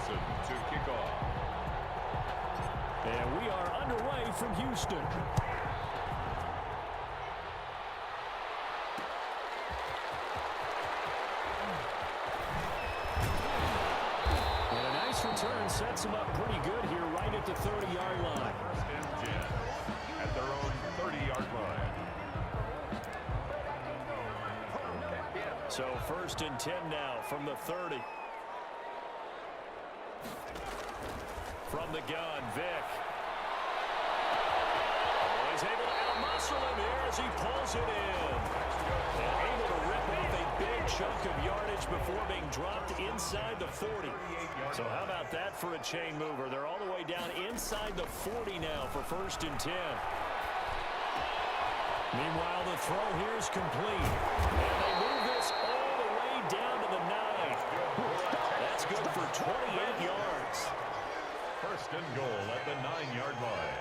Jackson to kick off. And we are underway from Houston. And a nice return sets them up pretty good here right at the 30-yard line. First and 10 at their own 30-yard line. So first and 10 now from the 30. From the gun, Vick. Oh, he's able to out-muscle him here as he pulls it in. And able to rip off a big chunk of yardage before being dropped inside the 40. So how about that for a chain mover? They're all the way down inside the 40 now for first and 10. Meanwhile, the throw here is complete. And they move this all the way down to the 9. That's good for 28 yards. First and goal at the 9-yard line.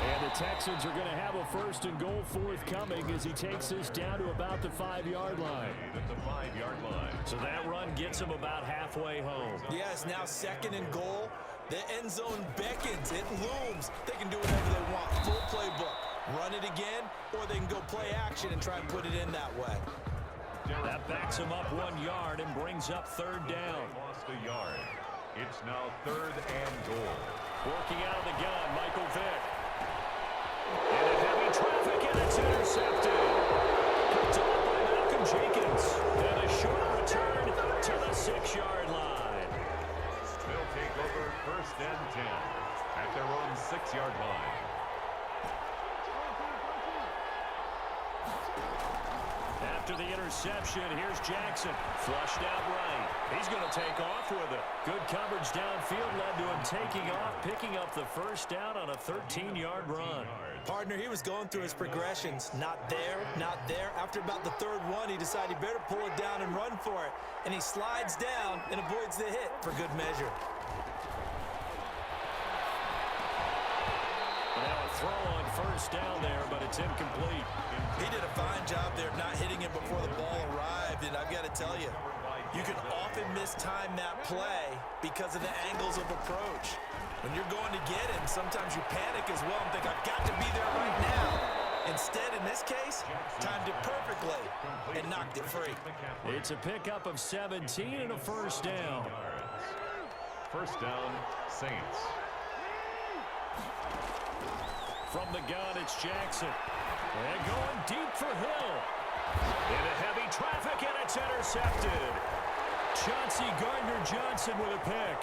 And the Texans are going to have a first and goal forthcoming as he takes this down to about the 5-yard line. At the 5-yard line. So that run gets him about halfway home. Yes, now second and goal. The end zone beckons. It looms. They can do whatever they want. Full playbook. Run it again, or they can go play action and try and put it in that way. That backs him up 1 yard and brings up third down. Lost a yard. It's now third and goal. Working out of the gun, Michael Vick. And a heavy traffic, and it's intercepted. Picked up by Malcolm Jenkins. And a short return to the 6-yard line. They'll take over first and 10 at their own 6-yard line. After the interception, here's Jackson. Flushed out right. He's going to take off with it. Good coverage downfield led to him taking off, picking up the first down on a 13-yard run. Partner, he was going through his progressions. Not there, not there. After about the third one, he decided he better pull it down and run for it. And he slides down and avoids the hit for good measure. Now a throw on first down there, but it's incomplete. He did a fine job there of not hitting it before the ball arrived, and I've got to tell you, you can often mistime that play because of the angles of approach. When you're going to get him, sometimes you panic as well and think, I've got to be there right now. Instead, in this case, timed it perfectly and knocked it free. It's a pickup of 17 and a first down. First down, Saints. From the gun, it's Jackson. And going deep for Hill. Into heavy traffic, and it's intercepted. Chauncey Gardner-Johnson with a pick.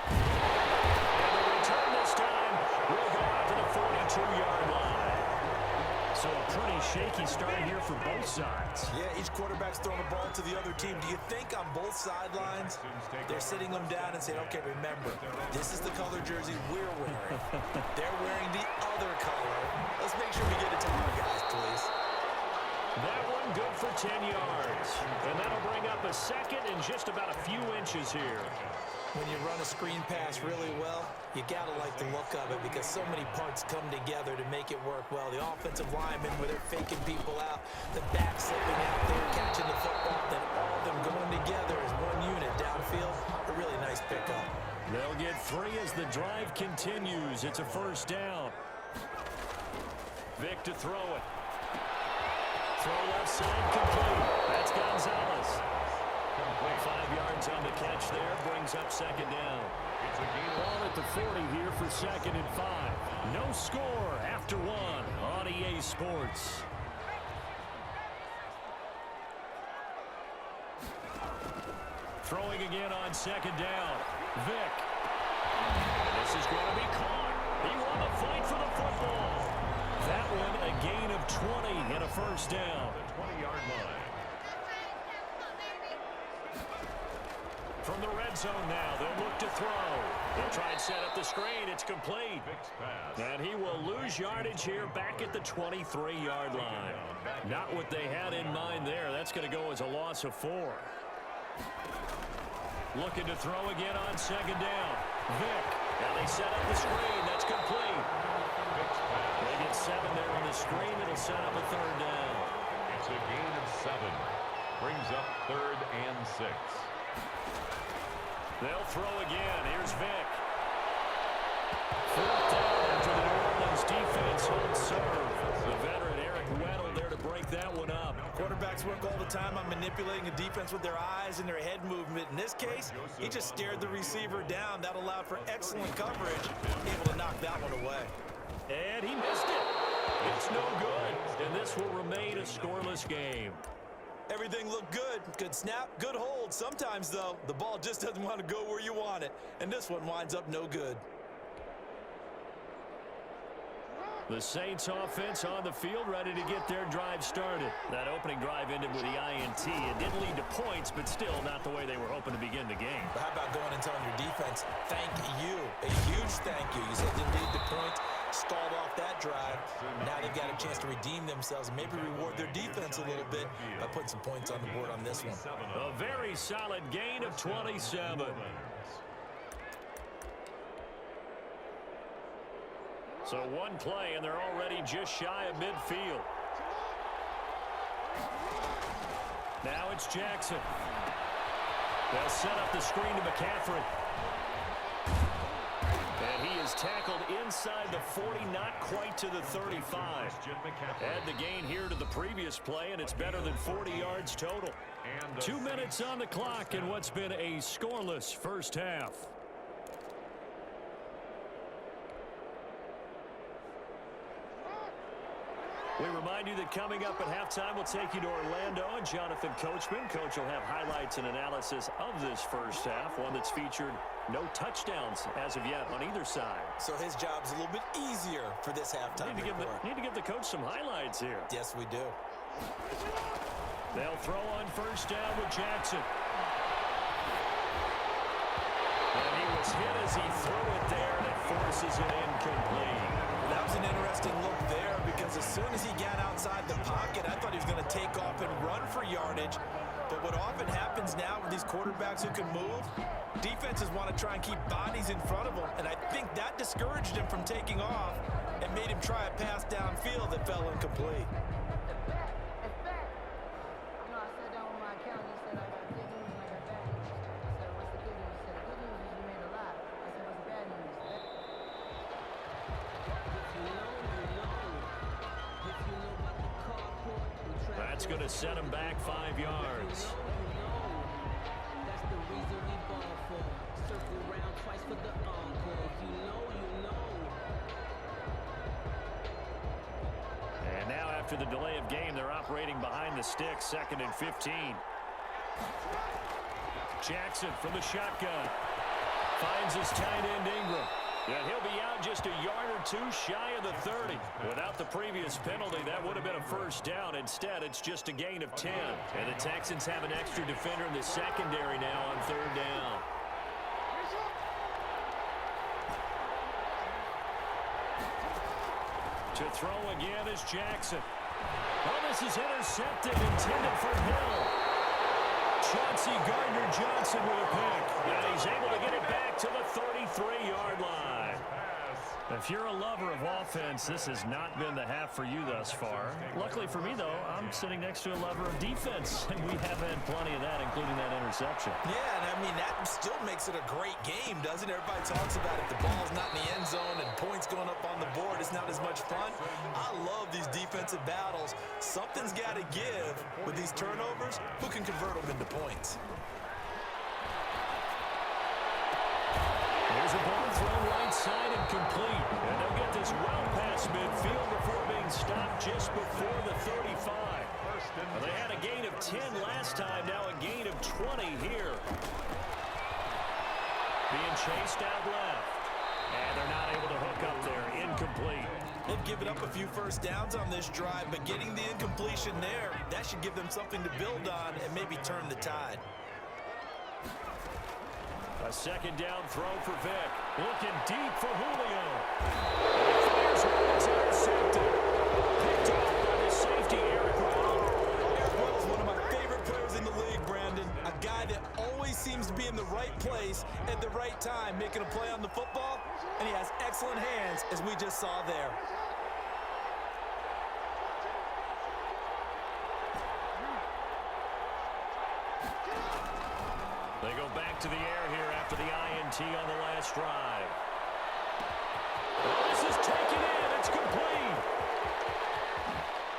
And the return this time will go out to the 42-yard line. So a pretty shaky start here for both sides. Yeah, each quarterback's throwing the ball to the other team. Do you think on both sidelines they're sitting them down and saying, okay, remember, this is the color jersey we're wearing. They're wearing the other color. Let's make sure we get it to our guys, please. That one good for 10 yards. And that'll bring up a second and just about a few inches here. When you run a screen pass really well, you got to like the look of it because so many parts come together to make it work well. The offensive linemen, where they're faking people out, the back slipping out there, catching the football, then all of them going together as one unit downfield. A really nice pickup. They'll get 3 as the drive continues. It's a first down. Vick to throw it. Throw left side complete. That's Gonzalez. 5 yards on the catch there. Brings up second down. It's a gain Ball at the 40 here for second and 5. No score after 1 on EA Sports. Throwing again on second down. Vick. This is going to be caught. He won the fight for the football. That one a gain of 20 and a first down. the 20-yard line. From the red zone now, they'll look to throw. They'll try and set up the screen. It's complete. Vick's pass. And he will lose yardage here back at the 23-yard line. Not what they had in mind there. That's going to go as a loss of 4. Looking to throw again on second down. Vick. Now they set up the screen. That's complete. They get 7 there on the screen. It'll set up a third down. It's a gain of 7. Brings up 3rd and 6. They'll throw again. Here's Vick. 4th down after the New Orleans defense holds serve. The veteran Eric Weddle there to break that one up. Quarterbacks work all the time on manipulating a defense with their eyes and their head movement. In this case, he just stared the receiver down. That allowed for excellent coverage, able to knock that one away. And he missed it. It's no good. And this will remain a scoreless game. Everything looked good. Good snap, good hold. Sometimes, though, the ball just doesn't want to go where you want it. And this one winds up no good. The Saints offense on the field, ready to get their drive started. That opening drive ended with the INT. It didn't lead to points, but still not the way they were hoping to begin the game. But how about going and telling your defense, thank you, a huge thank you. You said you didn't lead to points, stalled off that drive. Now they've got a chance to redeem themselves and maybe reward their defense a little bit by putting some points on the board on this one. A very solid gain of 27. So one play, and they're already just shy of midfield. Now it's Jackson. They'll set up the screen to McCaffrey. And he is tackled inside the 40, not quite to the 35. Add the gain here to the previous play, and it's better than 40 yards total. 2 minutes on the clock in what's been a scoreless first half. We remind you that coming up at halftime, we'll take you to Orlando and Jonathan Coachman. Coach will have highlights and analysis of this first half, one that's featured no touchdowns as of yet on either side. So his job's a little bit easier for this halftime report. Need to give the coach some highlights here. Yes, we do. They'll throw on first down with Jackson. And he was hit as he threw it there, and it forces it incomplete. That was an interesting look there because as soon as he got outside the pocket, I thought he was going to take off and run for yardage. But what often happens now with these quarterbacks who can move, defenses want to try and keep bodies in front of them. And I think that discouraged him from taking off and made him try a pass downfield that fell incomplete. That's going to set him back 5 yards. That's the reason we ball for. Circle round twice for the encore. If you know, you know. And now after the delay of game, they're operating behind the sticks, 2nd and 15. Jackson from the shotgun. Finds his tight end Ingram. And he'll be out just a yard or two shy of the 30. Without the previous penalty, that would have been a first down. Instead, it's just a gain of 10. And the Texans have an extra defender in the secondary now on 3rd down. To throw again is Jackson. Oh, this is intercepted, intended for Hill. Chauncey Gardner-Johnson with a pick. And he's able to get it back to the 33-yard line. If you're a lover of offense, this has not been the half for you thus far. Luckily for me, though, I'm sitting next to a lover of defense, and we have had plenty of that, including that interception. Yeah, and I mean, that still makes it a great game, doesn't it? Everybody talks about it. The ball's not in the end zone and points going up on the board. It's not as much fun. I love these defensive battles. Something's got to give with these turnovers. Who can convert them into points? There's a ball thrown right side and complete. And they'll get this well past midfield before being stopped just before the 35. Well, they had a gain of 10 last time, now a gain of 20 here. Being chased out left. And they're not able to hook up there. Incomplete. They've given up a few first downs on this drive, but getting the incompletion there, that should give them something to build on and maybe turn the tide. A 2nd down throw for Vick. Looking deep for Julio. And he fires one. It's intercepted. Picked off by the safety, Eric Weddle. Eric Weddle's one of my favorite players in the league, Brandon. A guy that always always seems to be in the right place at the right time, making a play on the football, and he has excellent hands, as we just saw there. They go back to the air here after the INT on the last drive. This is taken in. It's complete.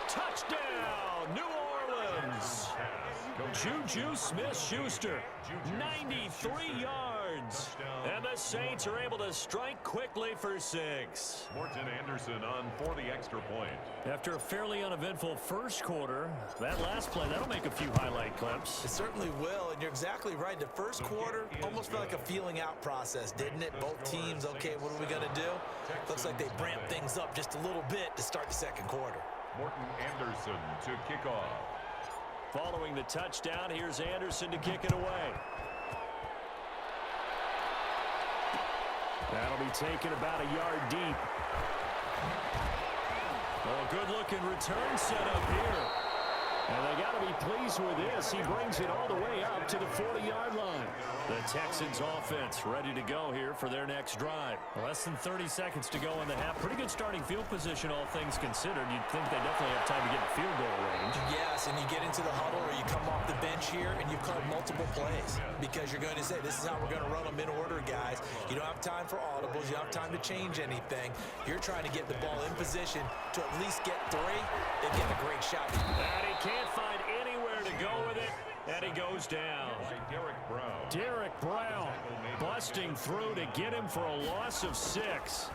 Touchdown, New Orleans. Juju Smith-Schuster, 93 yards. And the Saints are able to strike quickly for 6. Morton Anderson on for the extra point. After a fairly uneventful first quarter, that last play, that'll make a few highlight clips. It certainly will, and you're exactly right. The first quarter almost felt like a feeling out process, didn't it? Both teams, okay, what are we going to do? Looks like they ramped things up just a little bit to start the second quarter. Morton Anderson to kick off. Following the touchdown, here's Anderson to kick it away. That'll be taken about a yard deep. Oh, good-looking return set up here. And they got to be pleased with this. He brings it all the way up to the 40-yard line. The Texans offense ready to go here for their next drive. Less than 30 seconds to go in the half. Pretty good starting field position, all things considered. You'd think they definitely have time to get in field goal range. Yes, and you get into the huddle or you come off the bench here and you've called multiple plays because you're going to say, this is how we're going to run them in order, guys. You don't have time for audibles. You don't have time to change anything. You're trying to get the ball in position to at least get 3 and get a great shot. And he can't find anywhere to go with it, and he goes down. Derek Brown. Derek Brown busting through to get him for a loss of 6.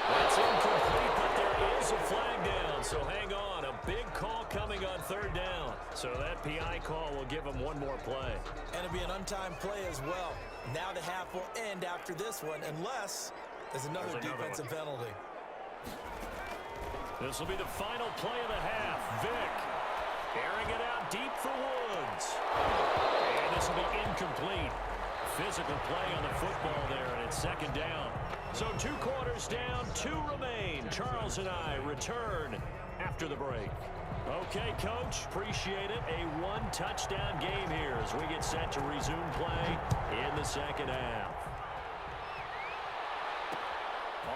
That's incomplete, but there is a flag down, so hang on. A big call coming on 3rd down. So that PI call will give him one more play. And it'll be an untimed play as well. Now the half will end after this one, unless there's another defensive penalty. This will be the final play of the half. Vick airing it out deep for Woods. And this will be incomplete. Physical play on the football there, and it's 2nd down. So 2 quarters down, 2 remain. Charles and I return after the break. Okay, Coach, appreciate it. A 1-touchdown game here as we get set to resume play in the second half.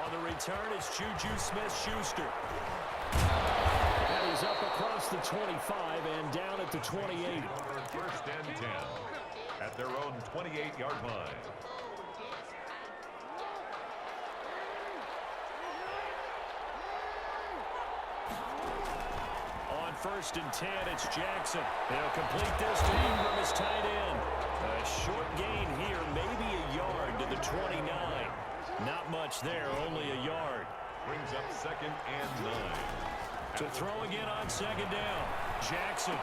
On the return, it's Juju Smith-Schuster. And he's up across the 25 and down at the 28. 1st and 10 at their own 28-yard line. On 1st and 10, it's Jackson. They'll complete this to Ingram as tight end. A short gain here, maybe a yard to the 29. Not much there, only a yard. Brings up 2nd and 9. To throw again on 2nd down. Jackson.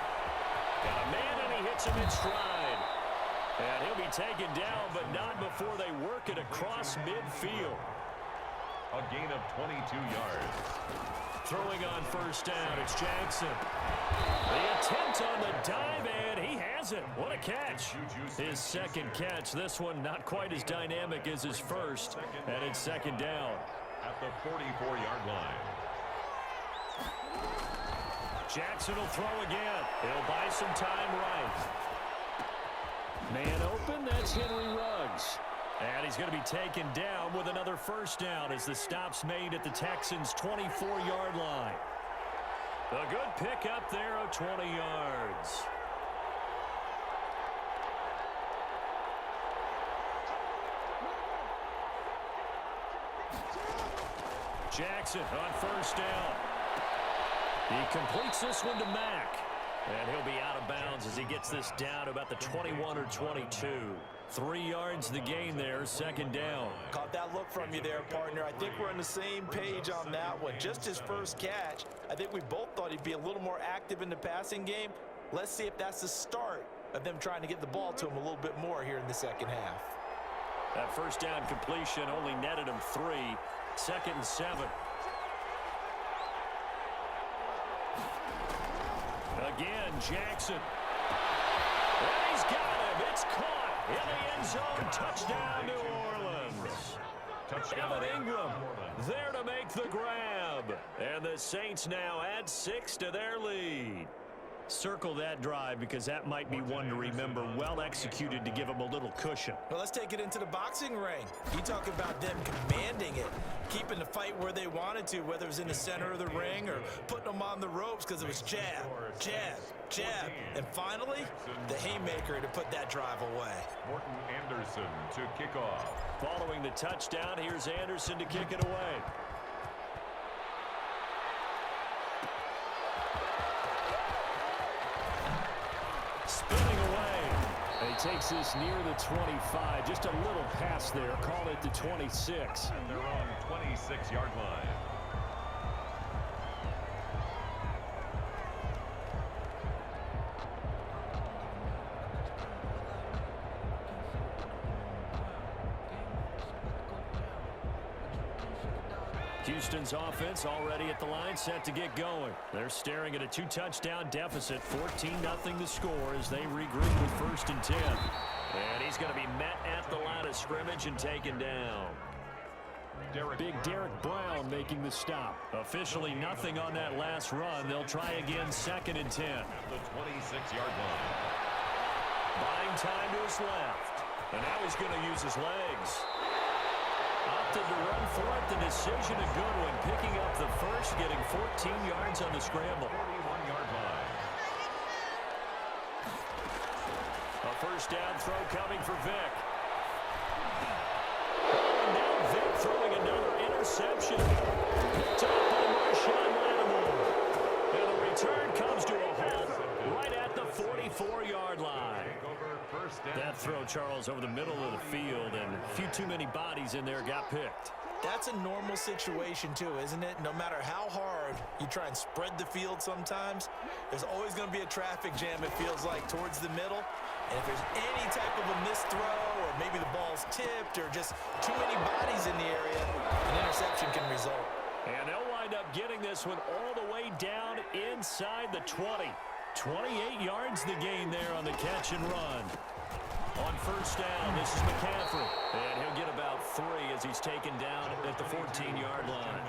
Got a man and he hits him in stride. And he'll be taken down, but not before they work it across midfield. A gain of 22 yards. Throwing on 1st down, it's Jackson. The attempt on the dive, and he has it. What a catch. His 2nd catch. This one not quite as dynamic as his first, and it's 2nd down. At the 44-yard line. Jackson will throw again. He'll buy some time right. Man open, that's Henry Ruggs. And he's going to be taken down with another 1st down as the stop's made at the Texans' 24-yard line. A good pickup there of 20 yards. Jackson on 1st down. He completes this one to Mack. And he'll be out of bounds as he gets this down to about the 21 or 22. 3 yards the gain there, 2nd down. Caught that look from you there, partner. I think we're on the same page on that one. Just his first catch, I think we both thought he'd be a little more active in the passing game. Let's see if that's the start of them trying to get the ball to him a little bit more here in the second half. That 1st down completion only netted him 3. 2nd and 7. Again, Jackson. And he's got him. It's caught in the end zone. Touchdown, New Orleans. Evan Ingram there to make the grab. And the Saints now add 6 to their lead. Circle that drive because that might be one to remember. Well executed to give them a little cushion. Well, let's take it into the boxing ring. You talk about them commanding it, keeping the fight where they wanted to, whether it was in the center of the ring or putting them on the ropes because it was jab, jab, jab. And finally, the haymaker to put that drive away. Morton Anderson to kick off. Following the touchdown, here's Anderson to kick it away. Spinning away. And he takes this near the 25. Just a little pass there. Call it the 26. And they're on 26-yard line. Houston's offense already at the line, set to get going. They're staring at a 2-touchdown deficit, 14-0 the score as they regroup with 1st and 10. And he's going to be met at the line of scrimmage and taken down. Big Derek Brown making the stop. Officially nothing on that last run. They'll try again, 2nd and 10. The 26-yard line. Buying time to his left. And now he's going to use his legs. Opted to run for it. The decision a good one. Picking up the first, getting 14 yards on the scramble. 41-yard line. A first down throw coming for Vick. And now Vick throwing another interception. Picked up by Marshawn Lattimore. And the return comes to a halt right at the 44-yard line. That throw, Charles, over the middle of the field, and a few too many bodies in there got picked. That's a normal situation too, isn't it? No matter how hard you try and spread the field sometimes, there's always going to be a traffic jam, it feels like, towards the middle. And if there's any type of a missed throw, or maybe the ball's tipped, or just too many bodies in the area, an interception can result. And they'll wind up getting this one all the way down inside the 20. 28 yards the gain there on the catch and run. On first down, this is McCaffrey. And he'll get about 3 as he's taken down at the 14-yard line.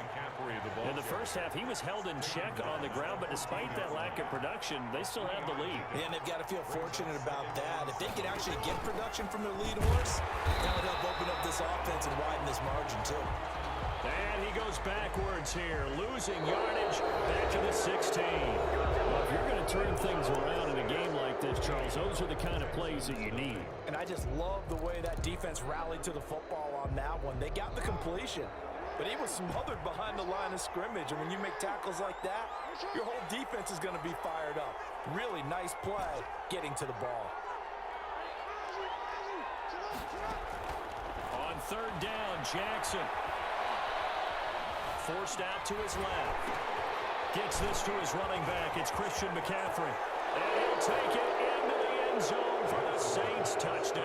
In the first half, he was held in check on the ground, but despite that lack of production, they still have the lead. And they've got to feel fortunate about that. If they can actually get production from their lead horse, that would help open up this offense and widen this margin, too. And he goes backwards here, losing yardage back to the 16. Well, if you're going to turn things around in a game like this, Charles, those are the kind of plays that you need. And I just love the way that defense rallied to the football on that one. They got the completion, but he was smothered behind the line of scrimmage. And when you make tackles like that, your whole defense is going to be fired up. Really nice play getting to the ball. On third down, Jackson. Forced out to his left. Gets this to his running back. It's Christian McCaffrey. And he'll take it into the end zone for the Saints touchdown.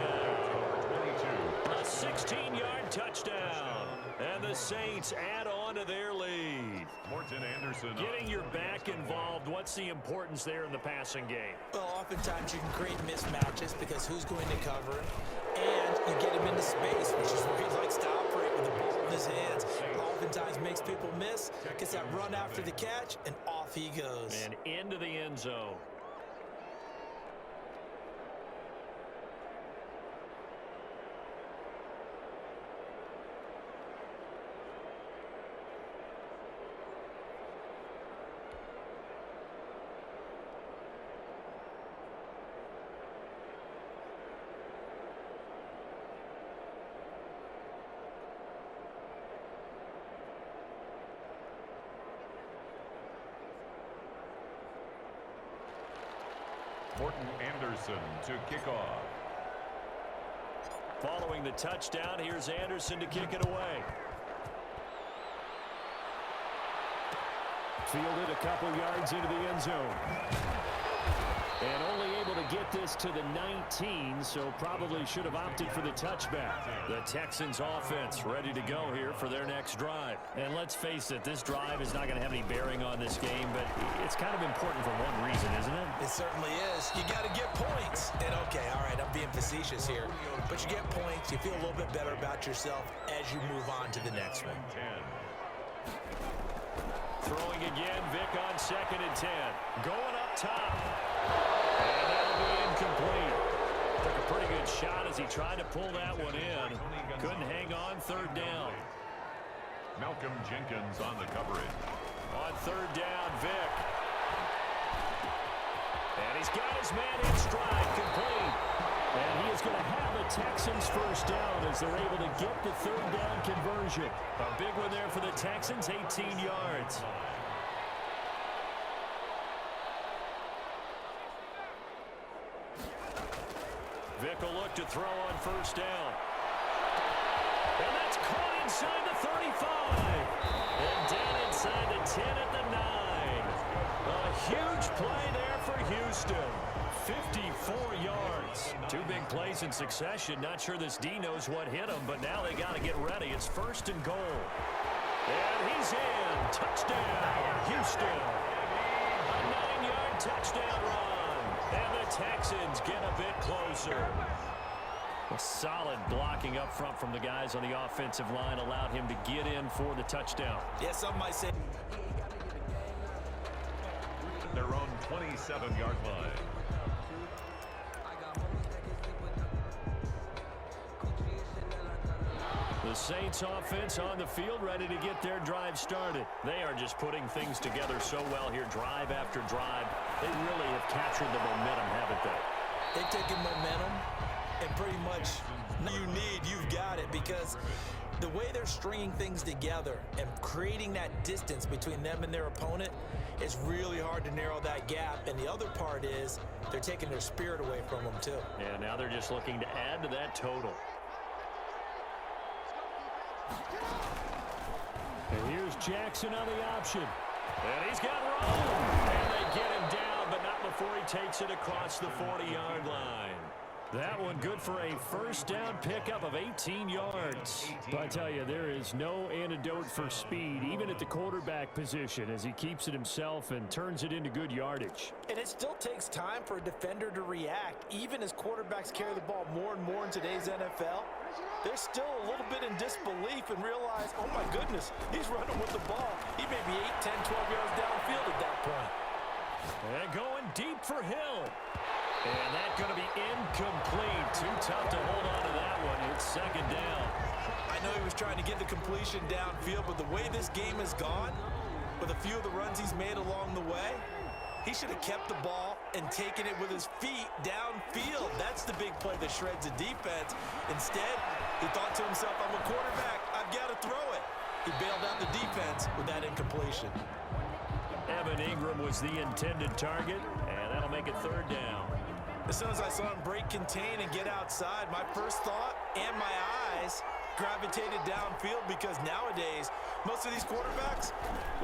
A 16-yard touchdown. And the Saints add on to their lead. Morton Anderson. Getting your back involved, what's the importance there in the passing game? Well, oftentimes you can create mismatches because who's going to cover him, and you get him into space, which is where he likes to operate with the ball in his hands. Oftentimes makes people miss, gets that run after the catch, and off he goes. And into the end zone. Morton Anderson to kick off. Following the touchdown, here's Anderson to kick it away. Fielded a couple yards into the end zone. And only able to get this to the 19, so probably should have opted for the touchback. The Texans offense ready to go here for their next drive. And let's face it, this drive is not going to have any bearing on this game, but it's kind of important for one reason, isn't it? It certainly is. You got to get points. And okay, all right, I'm being facetious here, but you get points, you feel a little bit better about yourself as you move on to the next one. Throwing again, Vick on 2nd and 10. Going up top. And that'll be incomplete. Took a pretty good shot as he tried to pull that one in. Couldn't hang on third down. Malcolm Jenkins on the coverage. On third down, Vick. And he's got his man in stride, complete. And he is going to have the Texans first down as they're able to get the third down conversion. A big one there for the Texans, 18 yards. Vick will look to throw on first down. And that's caught inside the 35. And down inside the 10 at the 9. A huge play there for Houston. 54 yards. Two big plays in succession. Not sure this D knows what hit him, but now they got to get ready. It's first and goal. And he's in. Touchdown, Houston. A 9-yard touchdown run. And the Texans get a bit closer. A solid blocking up front from the guys on the offensive line allowed him to get in for the touchdown. Yeah, some might say Their own 27-yard line. The Saints offense on the field ready to get their drive started. They are just putting things together so well here, drive after drive. They really have captured the momentum, haven't they? they've taken momentum and pretty much you've got it, because the way they're stringing things together and creating that distance between them and their opponent is really hard to narrow that gap. And the other part is they're taking their spirit away from them too. Yeah, now they're just looking to add to that total. And here's Jackson on the option. And he's got room. And they get him down, but not before he takes it across the 40-yard line. That one good for a first down pickup of 18 yards. But I tell you, there is no antidote for speed, even at the quarterback position, as he keeps it himself and turns it into good yardage. And it still takes time for a defender to react. Even as quarterbacks carry the ball more and more in today's NFL, they're still a little bit in disbelief and realize, oh my goodness, he's running with the ball. He may be 8, 10, 12 yards downfield at that point. And going deep for Hill. And that's going to be incomplete. Too tough to hold on to that one. It's second down. I know he was trying to get the completion downfield, but the way this game has gone, with a few of the runs he's made along the way, he should have kept the ball and taken it with his feet downfield. That's the big play that shreds the defense. Instead, he thought to himself, I'm a quarterback, I've got to throw it. He bailed out the defense with that incompletion. Evan Ingram was the intended target, and that'll make it third down. As soon as I saw him break contain and get outside, my first thought and my eyes gravitated downfield, because nowadays, most of these quarterbacks,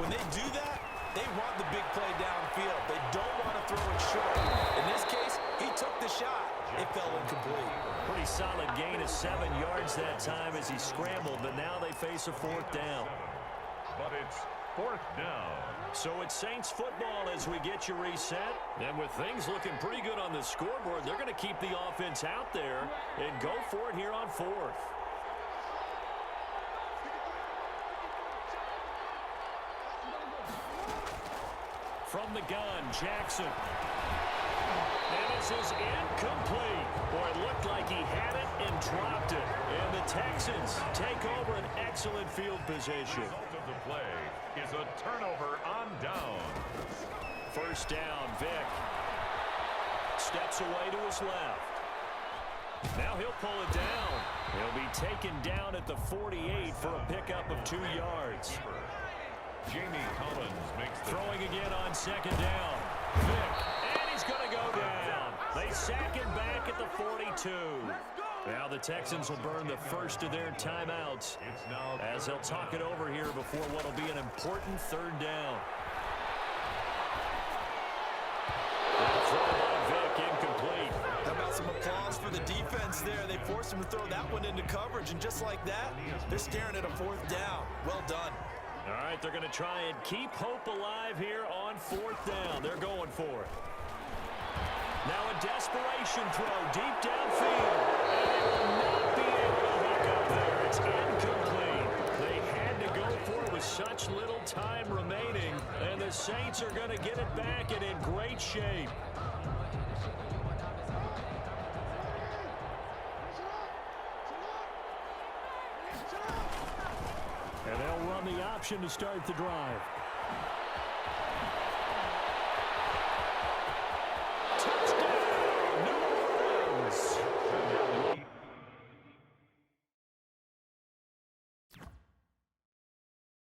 when they do that, they want the big play downfield. They don't want to throw it short. In this case, he took the shot. It fell incomplete. Pretty solid gain of 7 yards that time as he scrambled, but now they face a fourth down. But it's fourth down. So it's Saints football as we get you reset. And with things looking pretty good on the scoreboard, they're going to keep the offense out there and go for it here on fourth. From the gun, Jackson. And this is incomplete. Boy, it looked like he had it and dropped it. And the Texans take over an excellent field position. The result of the play is a turnover on down. First down, Vick. Steps away to his left. Now he'll pull it down. He'll be taken down at the 48 for a pickup of 2 yards. Jamie Collins makes the Throwing again on second down. Vick, and he's going to go down. They sack him back at the 42. Now the Texans will burn the first of their timeouts It's now as they'll talk it over here before what will be an important third down. Throw by Vick, incomplete. How about some applause for the defense there? They forced him to throw that one into coverage, and just like that, they're staring at a fourth down. Well done. All right, they're going to try and keep hope alive here on fourth down. They're going for it. Now a desperation throw deep downfield. And they will not be able to hook up there. It's incomplete. They had to go for it with such little time remaining. And the Saints are going to get it back and in great shape. And they'll run the option to start the drive.